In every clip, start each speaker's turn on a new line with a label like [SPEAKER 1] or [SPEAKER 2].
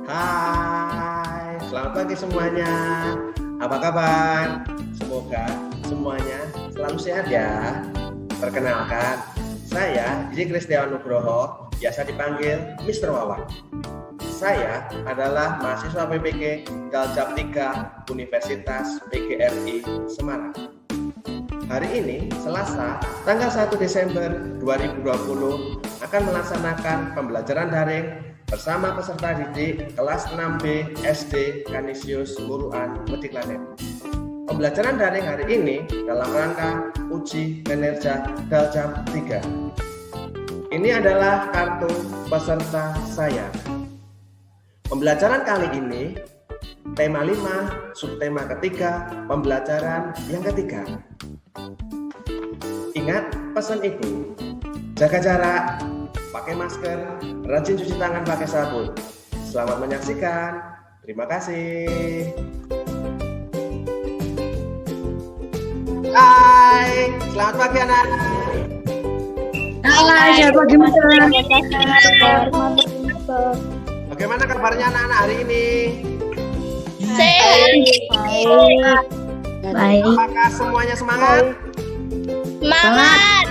[SPEAKER 1] Hai, selamat pagi semuanya. Apa kabar? Semoga semuanya selalu sehat ya. Perkenalkan, saya Didi Kristiawan Nugroho, biasa dipanggil Mr. Wawan. Saya adalah mahasiswa PPG Daljab 3 Universitas PGRI Semarang. Hari ini, Selasa, tanggal 1 Desember 2020, akan melaksanakan pembelajaran daring bersama peserta didik kelas 6B SD Kanisius Muruan Mediklanet. Pembelajaran daring hari ini dalam rangka uji kinerja Daljab 3. Ini adalah kartu peserta saya. Pembelajaran kali ini tema 5, subtema ketiga, pembelajaran yang ketiga. Ingat pesan ibu, jaga jarak, pakai masker, rajin cuci tangan pakai sabun. Selamat menyaksikan. Terima kasih. Hai, selamat pagi anak.
[SPEAKER 2] Hai, selamat pagi Mas.
[SPEAKER 1] Bagaimana kabarnya anak-anak hari ini?
[SPEAKER 2] Baik.
[SPEAKER 1] Apakah semuanya semangat?
[SPEAKER 2] Semangat.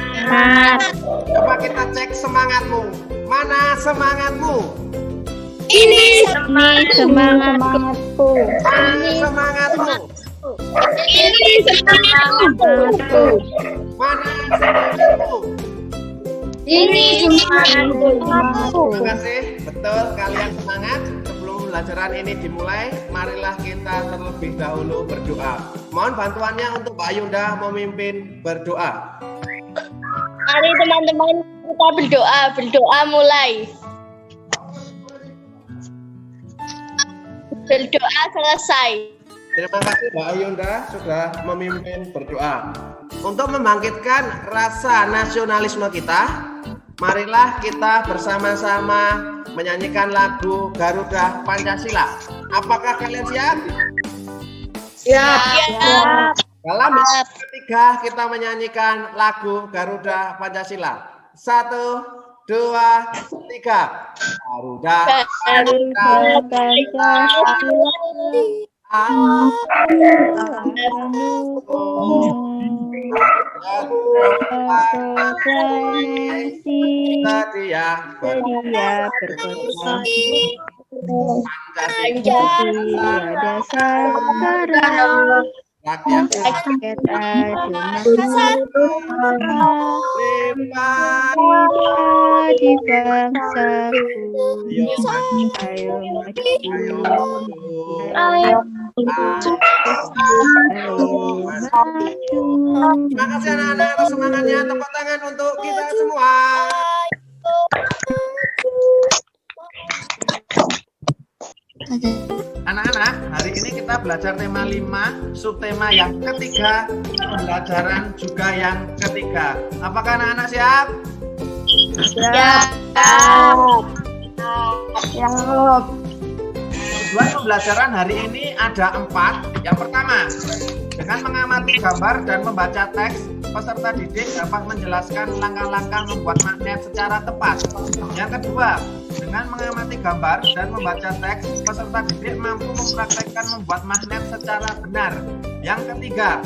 [SPEAKER 1] Coba kita cek semangatmu. Mana semangatmu?
[SPEAKER 2] Ini semangatku.
[SPEAKER 1] Mana semangatmu?
[SPEAKER 2] Ini semangatku.
[SPEAKER 1] Mana semangatmu?
[SPEAKER 2] Ini semangatku.
[SPEAKER 1] Terima kasih. Betul, kalian semangat. Sebelum pembelajaran ini dimulai, marilah kita terlebih dahulu berdoa. Mohon bantuannya untuk Mbak Yunda memimpin berdoa.
[SPEAKER 2] Mari teman-teman kita berdoa mulai. Berdoa selesai.
[SPEAKER 1] Terima kasih Mbak Yunda sudah memimpin berdoa. Untuk membangkitkan rasa nasionalisme kita, marilah kita bersama-sama menyanyikan lagu Garuda Pancasila. Apakah kalian siap?
[SPEAKER 2] Siap.
[SPEAKER 1] Dalam ketiga kita menyanyikan lagu Garuda Pancasila. 1, 2, 3. Garuda Pancasila. Sedia berkompetisi Pancasila
[SPEAKER 3] dasar
[SPEAKER 1] rakyat
[SPEAKER 3] di bangsaku.
[SPEAKER 1] Terima kasih anak-anak atas semangatnya. Tepuk tangan untuk kita semua. Anak-anak, hari ini kita belajar tema 5, subtema yang ketiga, pembelajaran juga yang ketiga. Apakah anak-anak siap? Tujuan pembelajaran hari ini ada 4. Yang pertama, dengan mengamati gambar dan membaca teks, peserta didik dapat menjelaskan langkah-langkah membuat magnet secara tepat. Yang kedua, dengan mengamati gambar dan membaca teks, peserta didik mampu mempraktekkan membuat magnet secara benar. Yang ketiga,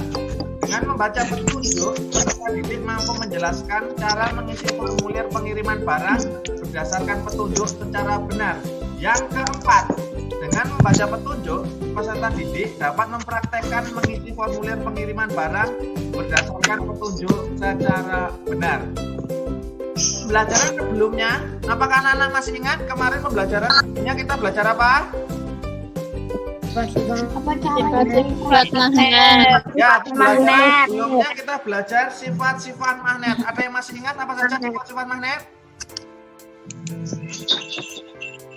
[SPEAKER 1] dengan membaca petunjuk, peserta didik mampu menjelaskan cara mengisi formulir pengiriman barang berdasarkan petunjuk secara benar. Yang keempat, dengan membaca petunjuk, peserta didik dapat mempraktekkan mengisi formulir pengiriman barang berdasarkan petunjuk secara benar. Pembelajaran sebelumnya, apakah anak-anak masih ingat kemarin pembelajaran sebelumnya kita belajar apa?
[SPEAKER 2] Sifat magnet.
[SPEAKER 1] Ya, pembelajaran sebelumnya kita belajar sifat-sifat magnet. Ada yang masih ingat apa saja sifat-sifat magnet?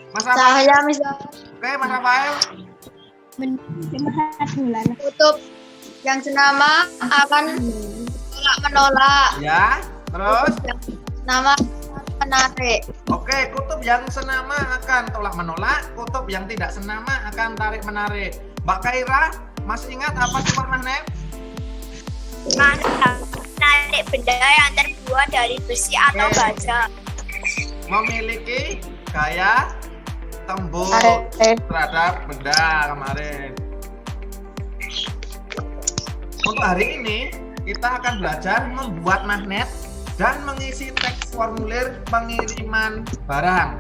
[SPEAKER 1] Mas Rafael? Oke, Mas Rafael.
[SPEAKER 3] Kutub yang senama akan menolak.
[SPEAKER 1] Ya, terus?
[SPEAKER 3] Nama menarik.
[SPEAKER 1] Oke, kutub yang senama akan tolak menolak, kutub yang tidak senama akan tarik menarik. Mbak Kaira, masih ingat apa sifat magnet?
[SPEAKER 2] Menarik benda yang terbuat dari besi atau baja.
[SPEAKER 1] Memiliki gaya tembus terhadap benda kemarin. Untuk hari ini kita akan belajar membuat magnet dan mengisi teks formulir pengiriman barang.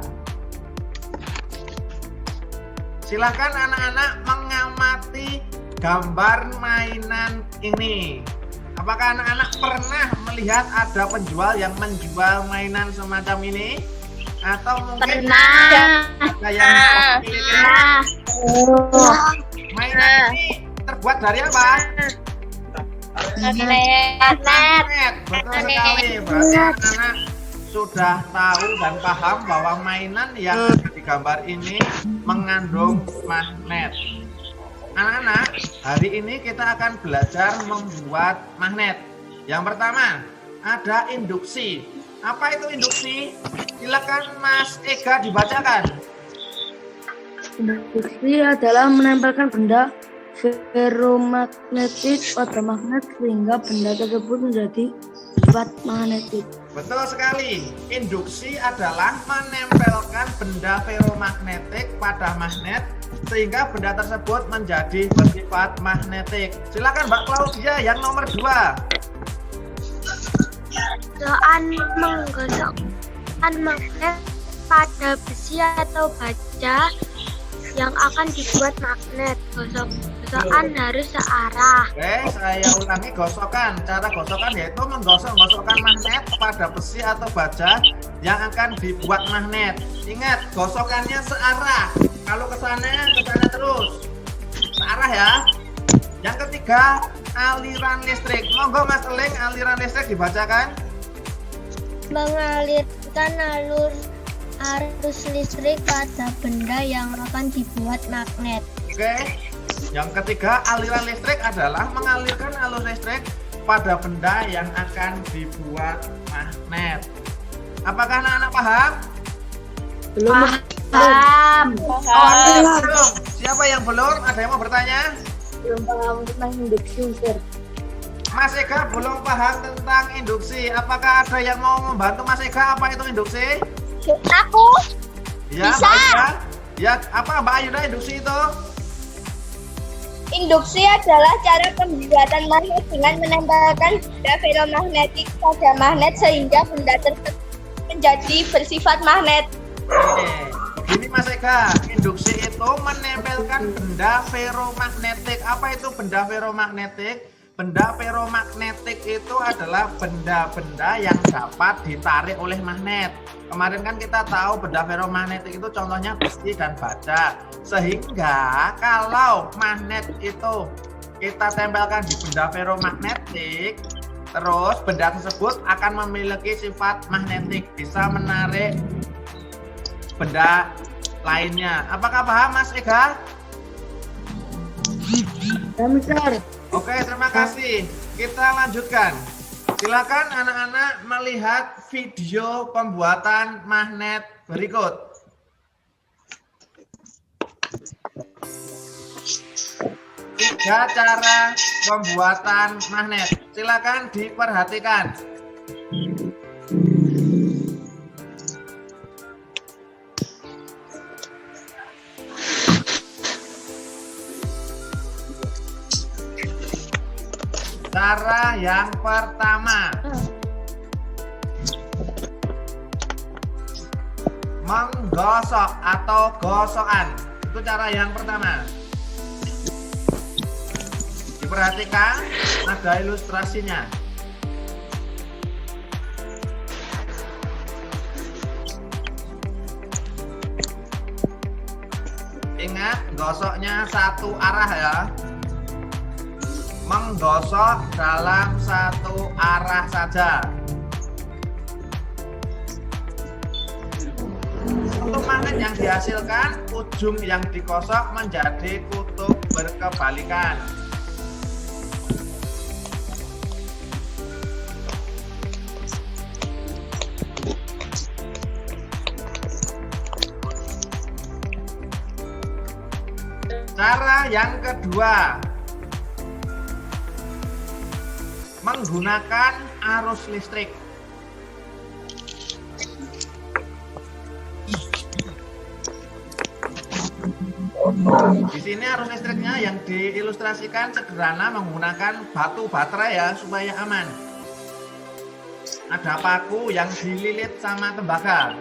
[SPEAKER 1] Silakan anak-anak mengamati gambar mainan ini. Apakah anak-anak pernah melihat ada penjual yang menjual mainan semacam ini? Atau mungkin ada yang mainan ini terbuat dari apa? Magnet. Betul sekali. Berarti anak-anak sudah tahu dan paham bahwa mainan yang ada di gambar ini mengandung magnet. Anak-anak, hari ini kita akan belajar membuat magnet. Yang pertama, ada induksi. Apa itu induksi? Silakan Mas Ega dibacakan.
[SPEAKER 3] Induksi adalah menempelkan benda ferromagnetik pada magnet sehingga benda tersebut menjadi sifat magnetik.
[SPEAKER 1] Betul sekali. Induksi adalah menempelkan benda ferromagnetik pada magnet sehingga benda tersebut menjadi bersifat magnetik. Silakan Mbak Claudia yang nomor 2.
[SPEAKER 2] Gosok menggosokkan magnet pada besi atau baja yang akan dibuat magnet. Gosokan harus searah.
[SPEAKER 1] Oke, saya ulangi gosokan. Cara gosokan yaitu menggosok-gosokkan magnet pada besi atau baja yang akan dibuat magnet. Ingat, gosokannya searah. Kalau ke sana terus. Searah ya. Yang ketiga, aliran listrik. Monggo Mas Eling, aliran listrik dibacakan.
[SPEAKER 2] Mengalirkan arus listrik pada benda yang akan dibuat magnet.
[SPEAKER 1] Oke. Yang ketiga, aliran listrik adalah mengalirkan arus listrik pada benda yang akan dibuat magnet. Apakah anak-anak paham?
[SPEAKER 3] Belum.
[SPEAKER 1] Belum. Siapa yang belum? Ada yang mau bertanya?
[SPEAKER 3] Belum paham tentang induksi, Sir.
[SPEAKER 1] Mas Ega belum paham tentang induksi. Apakah ada yang mau membantu Mas Ega? Apa itu induksi?
[SPEAKER 2] Aku
[SPEAKER 1] Ya,
[SPEAKER 2] bisa.
[SPEAKER 1] Mbak Ayuda. Ya, apa Mbak Ayuda induksi itu?
[SPEAKER 2] Induksi adalah cara pembuatan magnet dengan menempelkan benda ferromagnetik pada magnet sehingga benda tersebut menjadi bersifat magnet.
[SPEAKER 1] Oke. Begini Mas Ega, induksi itu menempelkan benda ferromagnetik. Apa itu benda ferromagnetik? Benda ferromagnetik itu adalah benda-benda yang dapat ditarik oleh magnet. Kemarin kan kita tahu benda ferromagnetik itu contohnya besi dan baja. Sehingga kalau magnet itu kita tempelkan di benda ferromagnetik, terus benda tersebut akan memiliki sifat magnetik, bisa menarik benda lainnya. Apakah paham Mas Ega?
[SPEAKER 3] Besar.
[SPEAKER 1] Oke, terima kasih. Kita lanjutkan. Silakan anak-anak melihat video pembuatan magnet berikut. Tiga cara pembuatan magnet. Silakan diperhatikan. Cara yang pertama, menggosok atau gosokan. Itu cara yang pertama. Diperhatikan, ada ilustrasinya. Ingat, gosoknya satu arah ya. Menggosok dalam satu arah saja. Untuk magnet yang dihasilkan, ujung yang digosok menjadi kutub berkebalikan. Cara yang kedua, menggunakan arus listrik. Di sini arus listriknya yang diilustrasikan sederhana menggunakan batu baterai ya supaya aman. Ada paku yang dililit sama tembaga.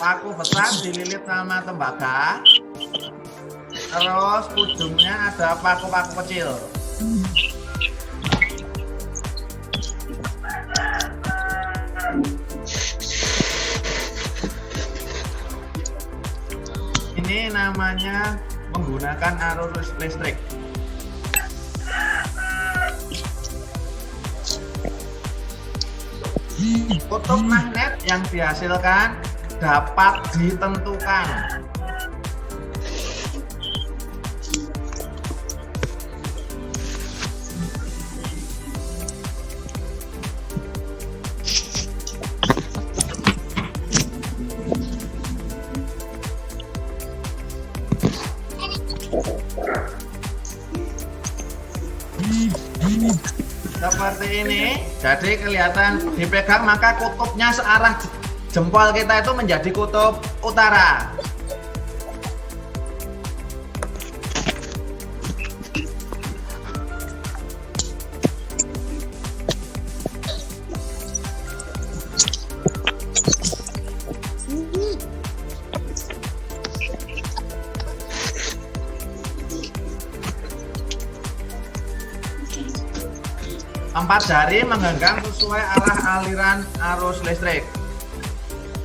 [SPEAKER 1] Paku besar dililit sama tembaga. Terus ujungnya ada paku-paku kecil. Ini namanya menggunakan arus listrik. Kutub magnet yang dihasilkan dapat ditentukan. Seperti ini, jadi kelihatan dipegang maka kutubnya searah jempol kita itu menjadi kutub utara. Empat jari menggenggam sesuai arah aliran arus listrik.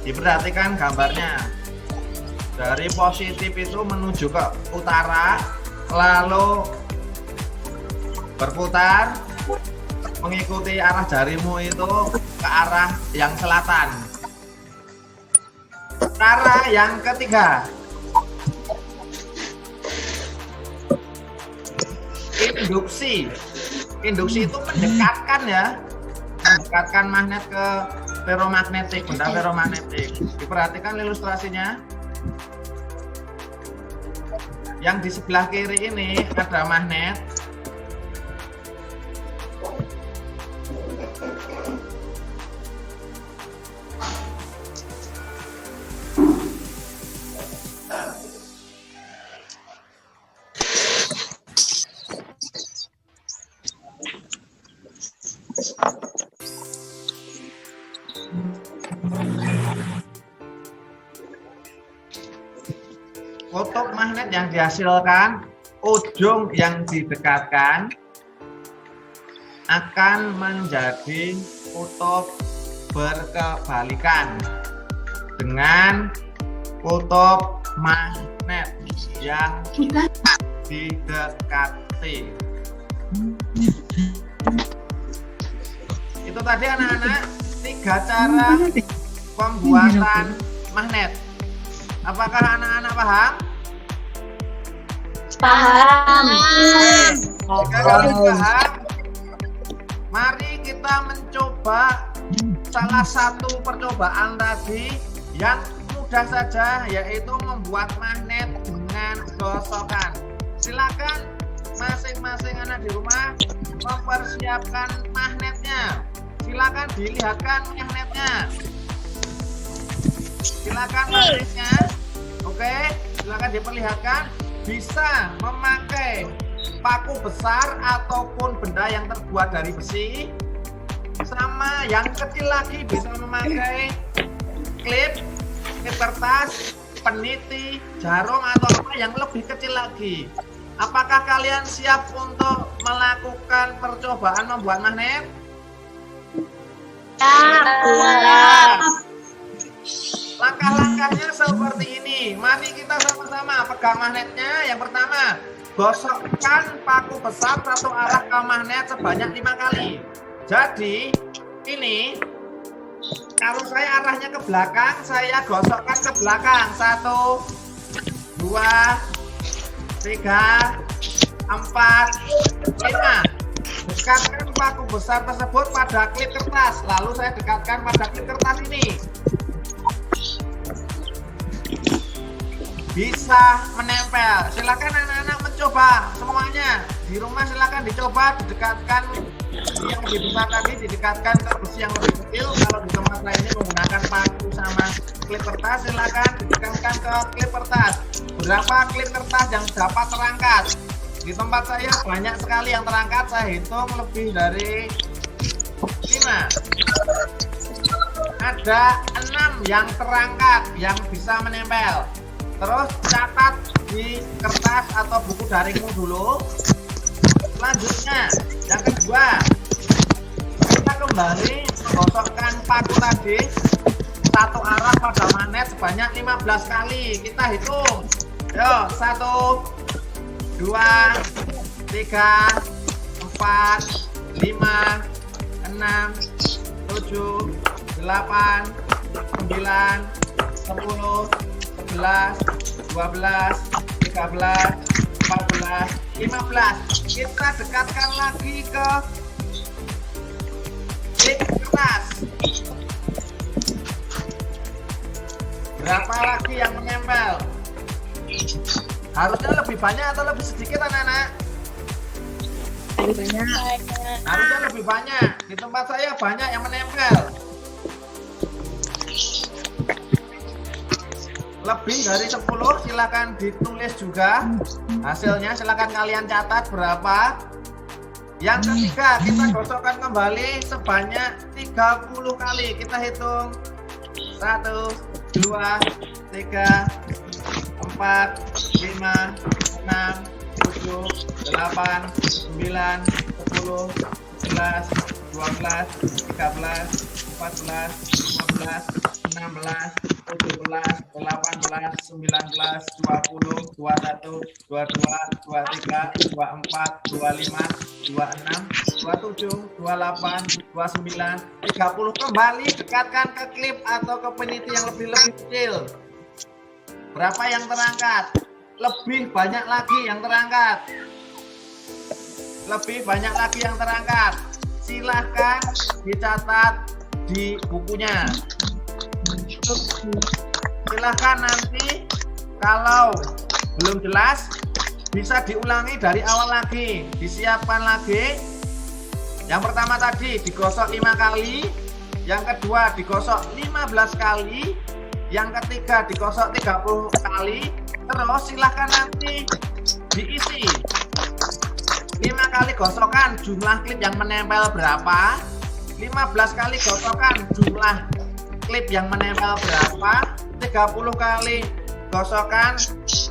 [SPEAKER 1] Diperhatikan gambarnya. Dari positif itu menuju ke utara, lalu berputar mengikuti arah jarimu itu ke arah yang selatan. Cara yang ketiga, induksi. Induksi itu mendekatkan ya, mendekatkan magnet ke ferromagnetik, benda ferromagnetik. Diperhatikan ilustrasinya. Yang di sebelah kiri ini ada magnet. Kutub magnet yang dihasilkan, ujung yang didekatkan akan menjadi kutub berkebalikan dengan kutub magnet yang didekati. Itu tadi anak-anak 3 cara pembuatan magnet. Apakah anak-anak paham?
[SPEAKER 2] Paham.
[SPEAKER 1] Jika kalian paham, mari kita mencoba salah satu percobaan tadi yang mudah saja, yaitu membuat magnet dengan gosokan. Silakan masing-masing anak di rumah mempersiapkan magnetnya. Silakan dilihatkan magnetnya. Silakan magnetnya. Oke, silakan diperlihatkan. Bisa memakai paku besar ataupun benda yang terbuat dari besi. Sama yang kecil lagi bisa memakai klip kertas, peniti, jarum atau apa yang lebih kecil lagi. Apakah kalian siap untuk melakukan percobaan membuat magnet?
[SPEAKER 2] Siap.
[SPEAKER 1] Langkah-langkahnya seperti ini. Mari kita sama-sama pegang magnetnya. Yang pertama, gosokkan paku besar satu arah ke magnet sebanyak 5 kali. Jadi, ini kalau saya arahnya ke belakang, saya gosokkan ke belakang. 1, 2, 3, 4, 5. Dekatkan paku besar tersebut pada klip kertas. Lalu saya dekatkan pada klip kertas ini. Bisa menempel. Silakan anak-anak mencoba semuanya di rumah. Silakan dicoba, didekatkan yang lebih besar tadi didekatkan ke besi yang lebih kecil. Kalau di tempat saya ini menggunakan paku sama klip kertas, silakan didekatkan ke klip kertas. Berapa klip kertas yang dapat terangkat? Di tempat saya banyak sekali yang terangkat, saya hitung lebih dari 5. Ada 6 yang terangkat yang bisa menempel. Terus catat di kertas atau buku daringmu dulu. Selanjutnya, yang kedua, kita kembali menggosokkan paku tadi satu arah pada magnet sebanyak 15 kali. Kita hitung. Yo, 1, 2, 3, 4, 5, 6, 7, 8, 9, 10, 11, 12, 13, 14, 15. Kita dekatkan lagi ke klip kertas. Berapa lagi yang menempel? Harusnya lebih banyak atau lebih sedikit anak-anak?
[SPEAKER 3] Lebih banyak.
[SPEAKER 1] Harusnya lebih banyak. Di tempat saya banyak yang menempel. Lebih dari 10, silakan ditulis juga hasilnya. Silakan kalian catat berapa. Yang ketiga, kita gosokkan kembali sebanyak 30 kali. Kita hitung 1, 2, 3, 4, 5, 6, 7, 8, 9, 10, 11, 12, 13, 14, 15, 16, 17, 18, 19, 20, 21, 22, 23, 24, 25, 26, 27, 28, 29, 30. Kembali dekatkan ke klip atau ke peniti yang lebih kecil. Berapa yang terangkat? Lebih banyak lagi yang terangkat. Lebih banyak lagi yang terangkat. Silahkan dicatat di bukunya. Silahkan nanti kalau belum jelas bisa diulangi dari awal lagi. Disiapkan lagi. Yang pertama tadi digosok 5 kali. Yang kedua digosok 15 kali. Yang ketiga digosok 30 kali. Terus silahkan nanti diisi 5 kali gosokan jumlah klip yang menempel berapa, 15 kali gosokan jumlah klip yang menempel berapa, 30 kali gosokan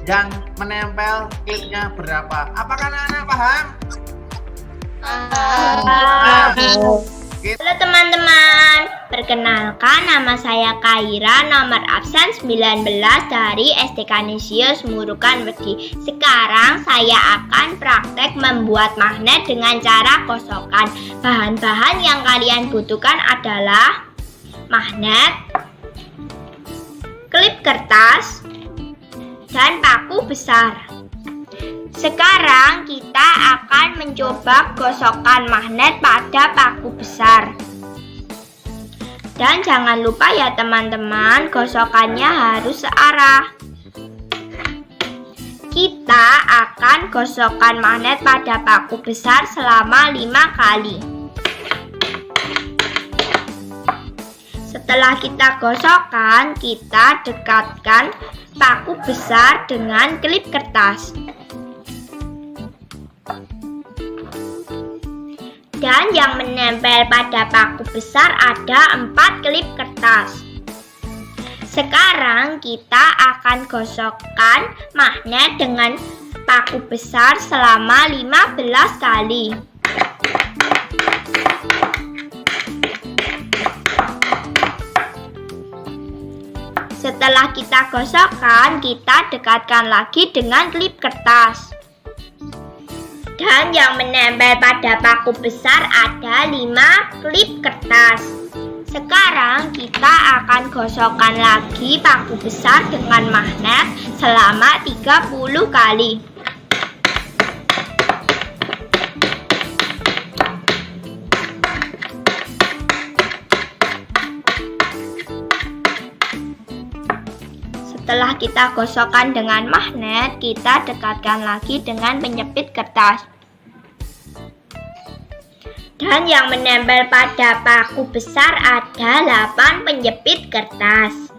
[SPEAKER 1] yang menempel klipnya berapa. Apakah anak-anak paham?
[SPEAKER 4] Halo teman-teman, perkenalkan nama saya Kaira, nomor absen 19 dari SD Kanisius Murukan Wedi. Sekarang saya akan praktek membuat magnet dengan cara kosokan. Bahan-bahan yang kalian butuhkan adalah magnet, klip kertas, dan paku besar. Sekarang kita akan mencoba gosokkan magnet pada paku besar. Dan jangan lupa ya teman-teman, gosokannya harus searah. Kita akan gosokkan magnet pada paku besar selama 5 kali. Setelah kita gosokkan, kita dekatkan paku besar dengan klip kertas. Dan yang menempel pada paku besar ada 4 klip kertas. Sekarang kita akan gosokkan magnet dengan paku besar selama 15 kali. Setelah kita gosokkan, kita dekatkan lagi dengan klip kertas. Dan yang menempel pada paku besar ada 5 klip kertas. Sekarang kita akan gosokkan lagi paku besar dengan magnet selama 30 kali. Setelah kita gosokkan dengan magnet, kita dekatkan lagi dengan penjepit kertas. Dan yang menempel pada paku besar ada 8 penjepit kertas.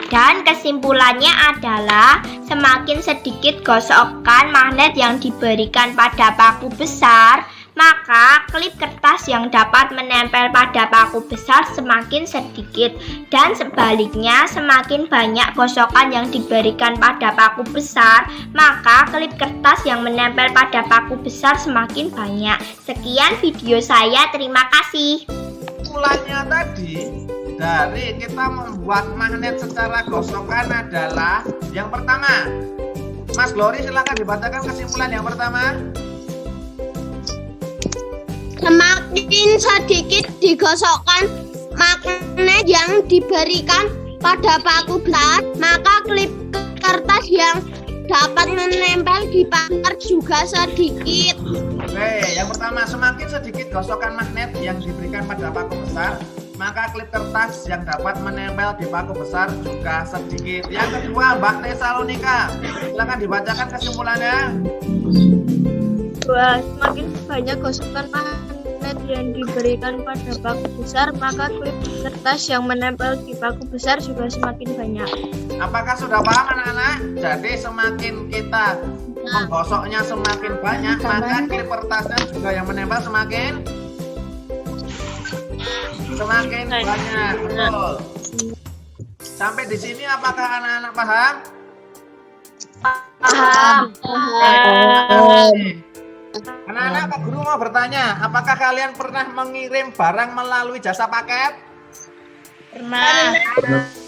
[SPEAKER 4] Dan kesimpulannya adalah semakin sedikit gosokan magnet yang diberikan pada paku besar, maka klip kertas yang dapat menempel pada paku besar semakin sedikit. Dan sebaliknya, semakin banyak gosokan yang diberikan pada paku besar, maka klip kertas yang menempel pada paku besar semakin banyak. Sekian video saya, terima kasih.
[SPEAKER 1] Kesimpulannya tadi dari kita membuat magnet secara gosokan adalah yang pertama. Mas Glory, silakan dibacakan kesimpulan yang pertama.
[SPEAKER 2] Semakin sedikit digosokkan magnet yang diberikan pada paku besar, maka klip kertas yang dapat menempel di paku juga sedikit.
[SPEAKER 1] Oke, yang pertama, semakin sedikit gosokan magnet yang diberikan pada paku besar, maka klip kertas yang dapat menempel di paku besar juga sedikit. Yang kedua, Mbak Tesalonika, silakan dibacakan kesimpulannya.
[SPEAKER 5] Semakin banyak gosokan magnet yang diberikan pada paku besar, maka klip kertas yang menempel di paku besar juga semakin banyak.
[SPEAKER 1] Apakah sudah paham anak-anak? Jadi semakin kita menggosoknya semakin banyak, maka klip kertasnya juga yang menempel semakin banyak. Betul. Sampai di sini apakah anak-anak paham?
[SPEAKER 5] Paham.
[SPEAKER 1] Anak-anak, Pak Guru mau bertanya, apakah kalian pernah mengirim barang melalui jasa paket?
[SPEAKER 5] Pernah.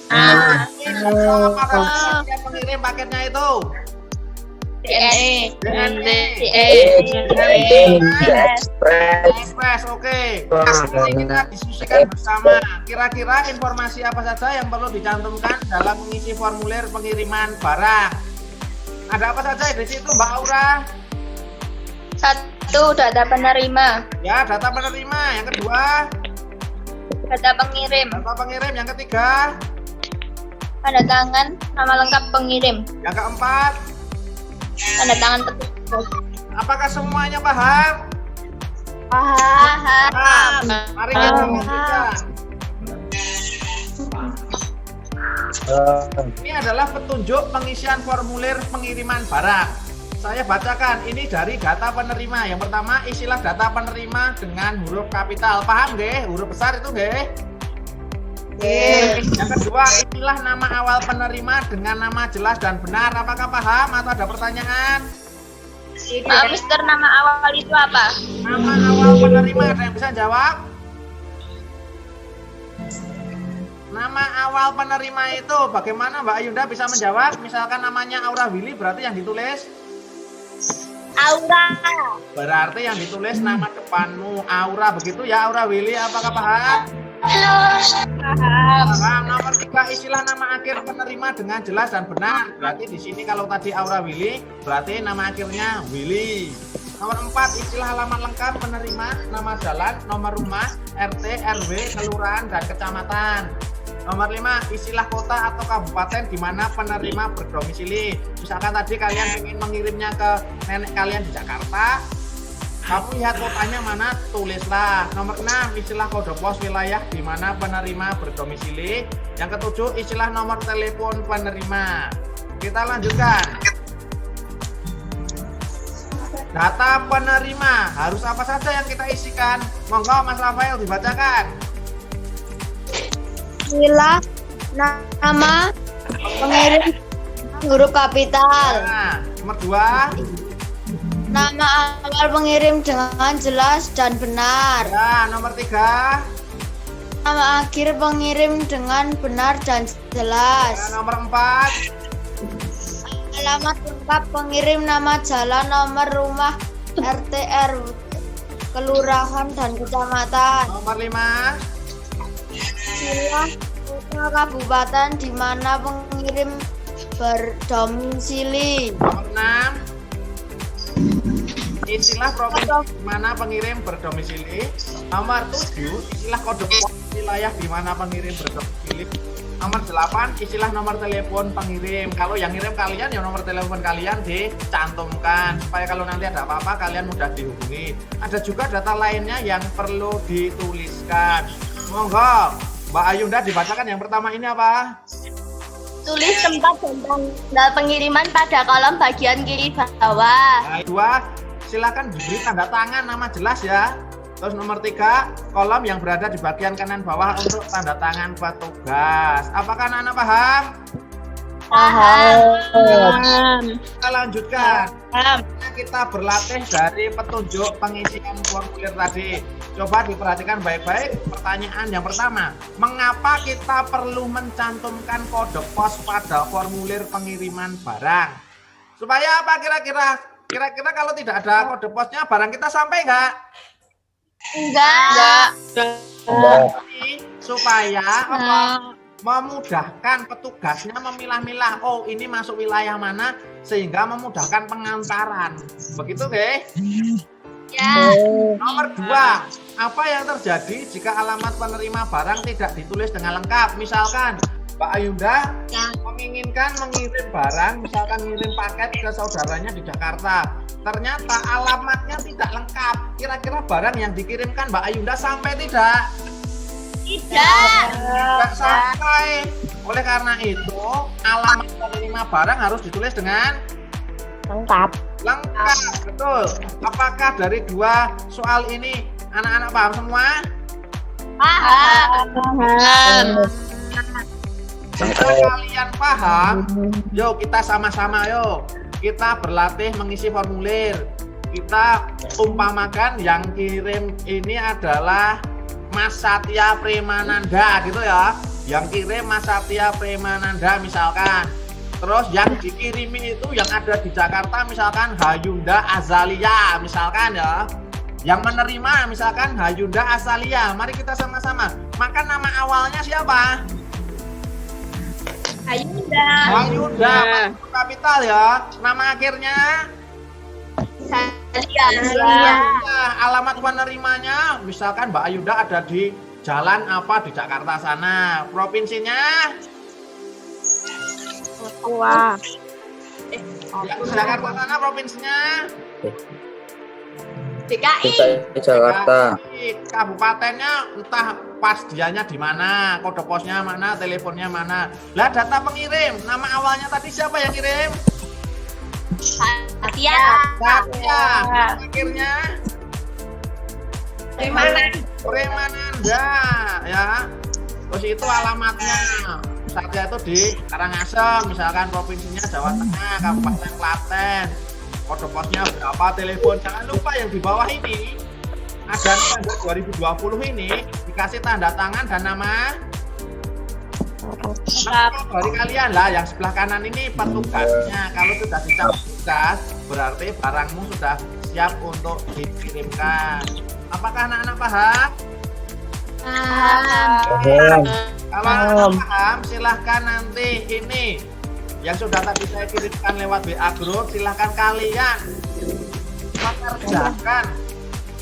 [SPEAKER 1] Apakah kalian mengirim paketnya itu? Express, oke. Nanti kita diskusikan bersama. Kira-kira informasi apa saja yang perlu dicantumkan dalam mengisi formulir pengiriman barang? Ada apa saja di situ, Mbak Aura?
[SPEAKER 2] 1. Data penerima.
[SPEAKER 1] Ya, data penerima. Yang kedua,
[SPEAKER 2] Data pengirim.
[SPEAKER 1] data pengirim. Yang ketiga,
[SPEAKER 2] Tanda tangan nama lengkap pengirim.
[SPEAKER 1] yang keempat.
[SPEAKER 2] Tanda tangan petugas.
[SPEAKER 1] Apakah semuanya paham?
[SPEAKER 2] Paham.
[SPEAKER 1] Mari kita lanjutkan. Ini adalah petunjuk pengisian formulir pengiriman barang. Saya bacakan, ini dari data penerima. Yang pertama, isilah data penerima dengan huruf kapital. Paham nggih? Huruf besar itu nggih? Yang kedua, inilah nama awal penerima dengan nama jelas dan benar. Apakah paham atau ada pertanyaan?
[SPEAKER 2] Pak Mister, nama awal itu apa?
[SPEAKER 1] Nama awal penerima, ada yang bisa jawab? Nama awal penerima itu bagaimana Mbak Ayunda bisa menjawab? Misalkan namanya Aura Willy, berarti yang ditulis?
[SPEAKER 2] Aura.
[SPEAKER 1] Berarti yang ditulis nama depanmu Aura, begitu ya Aura Willy, apakah paham?
[SPEAKER 2] Paham.
[SPEAKER 1] Paham. Nomor 3, isilah nama akhir penerima dengan jelas dan benar. Berarti di sini kalau tadi Aura Willy, berarti nama akhirnya Willy. Nomor 4, isilah alamat lengkap penerima, nama jalan, nomor rumah, RT, RW, kelurahan, dan kecamatan. Nomor 5, isilah kota atau kabupaten di mana penerima berdomisili. Misalkan tadi kalian ingin mengirimnya ke nenek kalian di Jakarta, kamu lihat kotanya mana, tulislah. Nomor 6, isilah kode pos wilayah di mana penerima berdomisili. Yang ketujuh, isilah nomor telepon penerima. Kita lanjutkan. Data penerima, harus apa saja yang kita isikan? Monggo Mas Rafael dibacakan.
[SPEAKER 5] Inilah nama pengirim huruf kapital.
[SPEAKER 1] Nah, nomor 2.
[SPEAKER 5] Nama awal pengirim dengan jelas dan benar.
[SPEAKER 1] Ya, nomor 3.
[SPEAKER 5] Nama akhir pengirim dengan benar dan
[SPEAKER 1] Ya,
[SPEAKER 5] jelas.
[SPEAKER 1] nomor 4.
[SPEAKER 5] Alamat lengkap pengirim, nama jalan, nomor rumah, RT, RW, kelurahan, dan kecamatan.
[SPEAKER 1] Nomor 5.
[SPEAKER 5] Inilah kota kabupaten di mana pengirim berdomisili.
[SPEAKER 1] Nomor 6. Isilah provinsi di mana pengirim berdomisili. Nomor 7, isilah kode pos wilayah di mana pengirim berdomisili. Nomor 8, isilah nomor telepon pengirim. Kalau yang ngirim kalian, ya nomor telepon kalian dicantumkan supaya kalau nanti ada apa-apa kalian mudah dihubungi. Ada juga data lainnya yang perlu dituliskan. Monggo, Mbak Ayunda dibacakan yang pertama ini apa?
[SPEAKER 2] Tulis tempat dan tanggal pengiriman pada kolom bagian kiri bawah.
[SPEAKER 1] Nah, 2, silakan diberi tanda tangan nama jelas ya. Terus nomor 3, kolom yang berada di bagian kanan bawah untuk tanda tangan petugas. Apakah anak-anak paham?
[SPEAKER 2] Paham.
[SPEAKER 1] Kita lanjutkan. Kita berlatih dari petunjuk pengisian formulir tadi. Coba diperhatikan baik-baik. Pertanyaan yang pertama, mengapa kita perlu mencantumkan kode pos pada formulir pengiriman barang? Supaya apa kira-kira? Kira-kira kalau tidak ada kode posnya, barang kita sampai nggak?
[SPEAKER 2] Enggak.
[SPEAKER 1] Jadi, supaya apa? Memudahkan petugasnya memilah-milah. Oh, ini masuk wilayah mana? Sehingga memudahkan pengantaran. Begitu, guys?
[SPEAKER 2] Ya.
[SPEAKER 1] Nomor 2, apa yang terjadi jika alamat penerima barang tidak ditulis dengan lengkap? Misalkan Mbak Ayunda menginginkan mengirim barang, misalkan ngirim paket ke saudaranya di Jakarta. Ternyata alamatnya tidak lengkap. Kira-kira barang yang dikirimkan Mbak Ayunda sampai tidak? Tidak sampai. Oleh karena itu, alamat penerima barang harus ditulis dengan
[SPEAKER 4] Lengkap.
[SPEAKER 1] betul. Apakah dari 2 soal ini anak-anak paham semua?
[SPEAKER 2] Paham.
[SPEAKER 1] Jika kalian paham, yuk kita sama-sama yuk. Kita berlatih mengisi formulir. Kita umpamakan yang kirim ini adalah Mas Satya Premananda gitu ya. Yang kirim Mas Satya Premananda misalkan. Terus yang dikirimi itu yang ada di Jakarta misalkan Hayunda Azalia misalkan ya. Yang menerima misalkan Hayunda Azalia. Mari kita sama-sama. Maka nama awalnya siapa?
[SPEAKER 2] Ayunda.
[SPEAKER 1] Hayunda, kapital ya. Nama akhirnya
[SPEAKER 2] Salia.
[SPEAKER 1] Nah, alamat penerimanya misalkan Mbak Ayunda ada di jalan apa di Jakarta sana. Provinsinya
[SPEAKER 5] Wah.
[SPEAKER 1] yang di Jakarta sana provinsinya
[SPEAKER 2] DKI.
[SPEAKER 6] Jakarta.
[SPEAKER 1] Kabupatennya entah pas dianya di mana, kode posnya mana, teleponnya mana. Lah data pengirim, nama awalnya tadi siapa yang kirim?
[SPEAKER 2] Satya.
[SPEAKER 1] Satya. Akhirnya Premananda ya. Terus itu alamatnya. Satya itu di Karangasem, misalkan provinsinya Jawa Tengah, Kabupaten Klaten. Kode posnya berapa, telepon. Jangan lupa yang di bawah ini ada tanggal 2020 ini dikasih tanda tangan dan nama dari kalian lah. Yang sebelah kanan ini petugasnya. Kalau sudah dicap tugas, berarti barangmu sudah siap untuk dikirimkan. Apakah anak-anak paham?
[SPEAKER 2] Paham.
[SPEAKER 1] Kalau anak-anak paham, silahkan nanti ini yang sudah tadi saya kirimkan lewat WA Group, silahkan kalian mengerjakan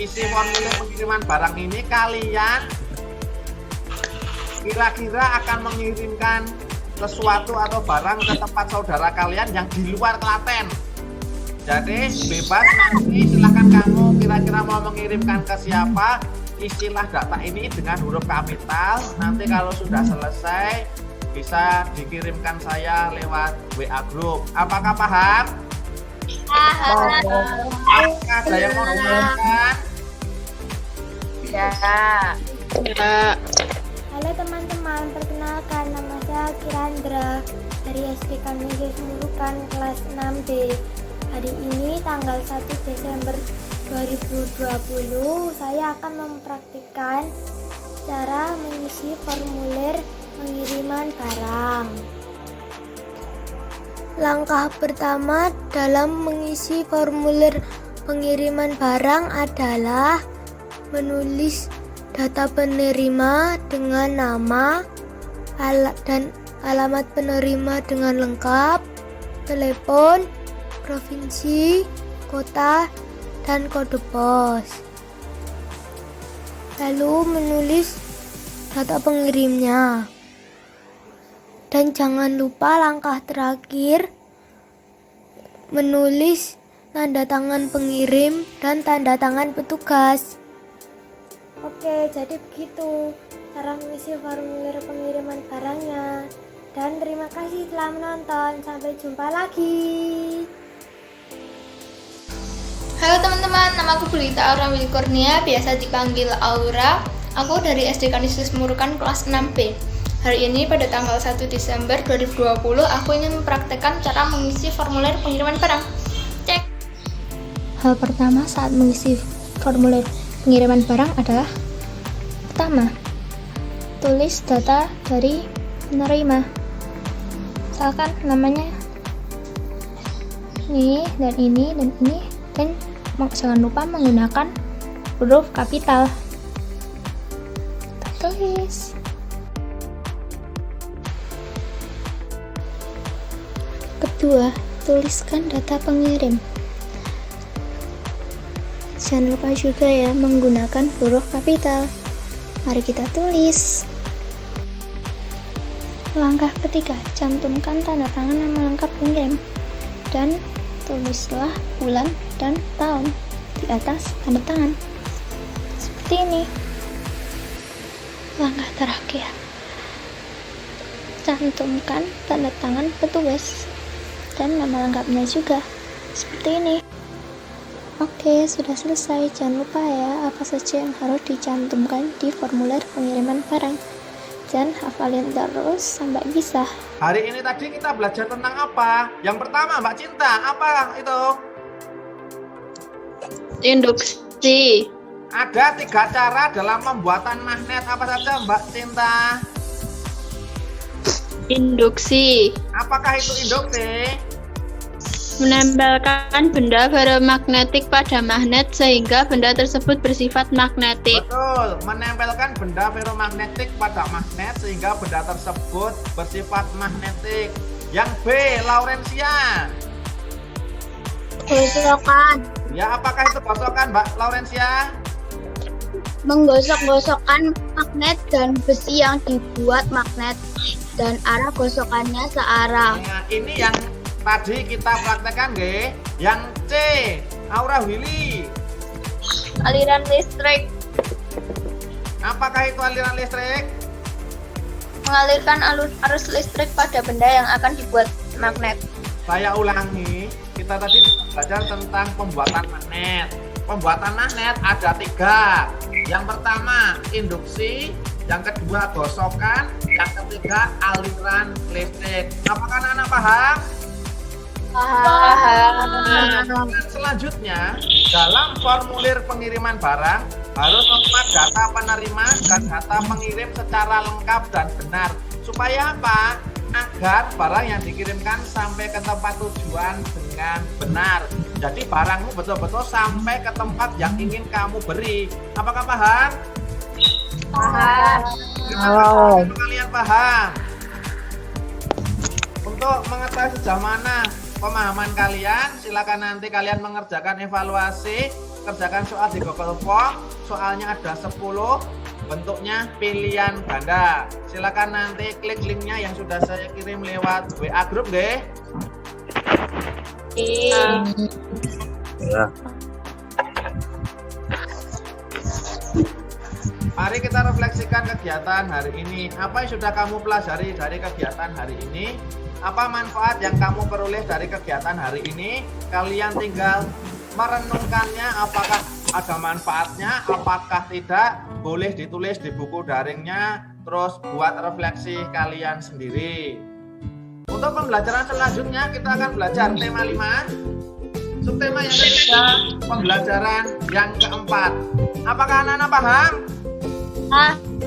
[SPEAKER 1] isi formulir pengiriman barang ini. Kalian kira-kira akan mengirimkan sesuatu atau barang ke tempat saudara kalian yang di luar Klaten. Jadi bebas, nanti silahkan kamu kira-kira mau mengirimkan ke siapa. Isilah data ini dengan huruf kapital. Nanti kalau sudah selesai bisa dikirimkan saya lewat WA Group. Apakah paham? Apakah ada yang mau menanyakan?
[SPEAKER 2] Ya.
[SPEAKER 4] Halo teman-teman, perkenalkan nama saya Kirandra dari SD Kanwil Murukan kelas 6B. Hari ini tanggal 1 Desember 2020 saya akan mempraktikkan cara mengisi formulir pengiriman barang. Langkah pertama dalam mengisi formulir pengiriman barang adalah menulis data penerima dengan nama, dan alamat penerima dengan lengkap, telepon, provinsi, kota, dan kode pos. Lalu menulis data pengirimnya.
[SPEAKER 6] Dan jangan lupa langkah terakhir, menulis tanda tangan pengirim dan tanda tangan petugas. Oke, jadi begitu cara mengisi formulir pengiriman barangnya. Dan terima kasih telah menonton. Sampai jumpa lagi.
[SPEAKER 7] Halo teman-teman, nama aku Belita Aura Willy Kurnia, biasa dipanggil Aura. Aku dari SD Kanisius Murukan kelas 6B. Hari ini pada tanggal 1 Desember 2020, aku ingin mempraktekkan cara mengisi formulir pengiriman barang. Cek!
[SPEAKER 8] Hal pertama saat mengisi formulir pengiriman barang adalah: pertama, tulis data dari penerima. Misalkan namanya ini dan ini dan ini, dan jangan lupa menggunakan huruf kapital. Kita tulis. Kedua, tuliskan data pengirim. Jangan lupa juga ya menggunakan huruf kapital. Mari kita tulis. Langkah ketiga, cantumkan tanda tangan nama lengkap pengirim dan tulislah bulan dan tahun di atas tanda tangan. Seperti ini. Langkah terakhir, cantumkan tanda tangan petugas dan nama lengkapnya juga, seperti ini. Oke, sudah selesai. Jangan lupa ya apa saja yang harus dicantumkan di formulir pengiriman barang, dan hafalin terus sampai bisa.
[SPEAKER 1] Hari ini tadi kita belajar tentang apa? Yang pertama, Mbak Cinta, apa itu?
[SPEAKER 5] Induksi.
[SPEAKER 1] Ada 3 cara dalam pembuatan magnet. Apa saja, Mbak Cinta?
[SPEAKER 5] Induksi.
[SPEAKER 1] Apakah itu induksi?
[SPEAKER 5] Menempelkan benda ferromagnetik pada magnet sehingga benda tersebut bersifat magnetik.
[SPEAKER 1] Betul, menempelkan benda ferromagnetik pada magnet sehingga benda tersebut bersifat magnetik. Yang B, Laurencia.
[SPEAKER 2] Gosokan.
[SPEAKER 1] Ya, apakah itu gosokan, Mbak Laurencia?
[SPEAKER 2] Menggosok-gosokkan magnet dan besi yang dibuat magnet dan arah gosokannya searah.
[SPEAKER 1] Nah, ini yang tadi kita praktekkan, nggih. Yang C, Aura Willy.
[SPEAKER 2] Aliran listrik.
[SPEAKER 1] Apakah itu aliran listrik?
[SPEAKER 2] Mengalirkan arus listrik pada benda yang akan dibuat magnet.
[SPEAKER 1] Saya ulangi, kita tadi belajar tentang pembuatan magnet. Pembuatan magnet ada 3. Yang pertama, induksi. Yang kedua, gosokan. Yang ketiga, aliran listrik. Apakah anak-anak paham?
[SPEAKER 2] Paham.
[SPEAKER 1] Selanjutnya, dalam formulir pengiriman barang harus memuat data penerima dan data pengirim secara lengkap dan benar. Supaya apa? Agar barang yang dikirimkan sampai ke tempat tujuan dengan benar. Jadi barangmu betul-betul sampai ke tempat yang ingin kamu beri. Apakah paham?
[SPEAKER 2] Paham.
[SPEAKER 1] Kalau kalian paham. Untuk mengetahui sejauh mana pemahaman kalian, silakan nanti kalian mengerjakan evaluasi, kerjakan soal di Google Form. Soalnya ada 10, bentuknya pilihan ganda. Silakan nanti klik linknya yang sudah saya kirim lewat WA grup, deh.
[SPEAKER 9] Ya.
[SPEAKER 1] Mari kita refleksikan kegiatan hari ini. Apa yang sudah kamu pelajari dari kegiatan hari ini? Apa manfaat yang kamu peroleh dari kegiatan hari ini? Kalian tinggal merenungkannya, apakah ada manfaatnya, apakah tidak, boleh ditulis di buku daringnya, terus buat refleksi kalian sendiri. Untuk pembelajaran selanjutnya kita akan belajar tema 5, subtema yang ketiga, pembelajaran yang keempat. Apakah anak-anak paham?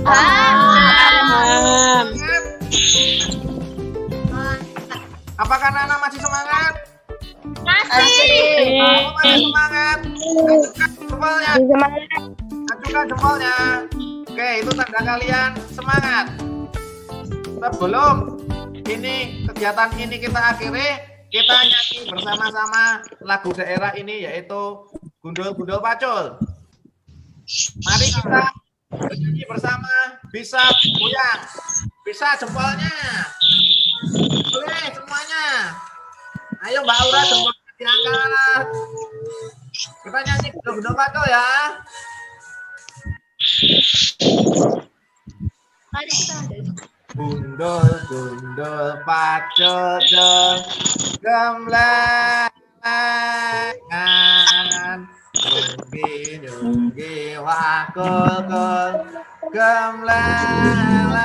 [SPEAKER 5] Paham.
[SPEAKER 1] Apakah anak-anak masih semangat?
[SPEAKER 2] Masih.
[SPEAKER 1] Masih semangat. Ajukan jempolnya. Ajukan jempolnya. Oke, itu tanda kalian semangat. Sebelum ini kegiatan ini kita akhiri, kita nyanyi bersama-sama lagu daerah ini, yaitu Gundul-Gundul Pacul. Mari kita bernyanyi bersama. Bisa goyang, bisa jempolnya. Oke, semuanya. Ayo Mbak Aura semua diangkat. Kita nyanyi Gundo-Gundo Paco ya. Gundul Paco gemlengan. Nyunggi wakul gemlengan.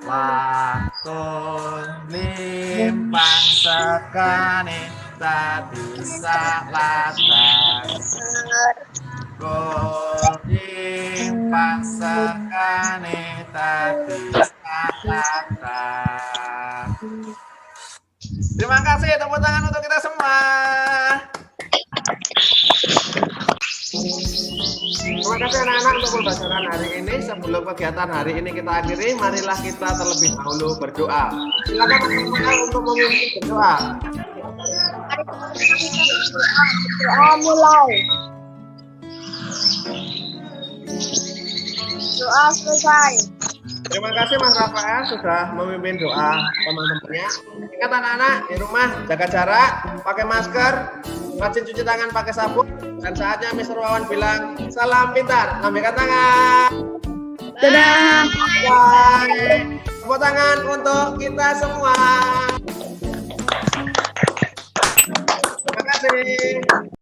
[SPEAKER 1] Wakul limpang sekane tadi salatan. Limpang sekane tadi salatan. Terima kasih, tepuk tangan untuk kita semua. Terima kasih anak-anak untuk pembelajaran hari ini. Sebelum kegiatan hari ini kita akhiri, marilah kita terlebih dahulu berdoa. Silakan teman-teman untuk memimpin berdoa.
[SPEAKER 2] Doa mulai. Doa selesai.
[SPEAKER 1] Terima kasih Mas Rafael sudah memimpin doa teman-temannya. Ingat anak-anak di rumah jaga jarak, pakai masker, rajin cuci tangan pakai sabun, dan saatnya Mr. Wawan bilang salam pintar, lambaikan tangan.
[SPEAKER 3] Dadah.
[SPEAKER 1] Bye. Tepuk tangan untuk kita semua. Terima kasih.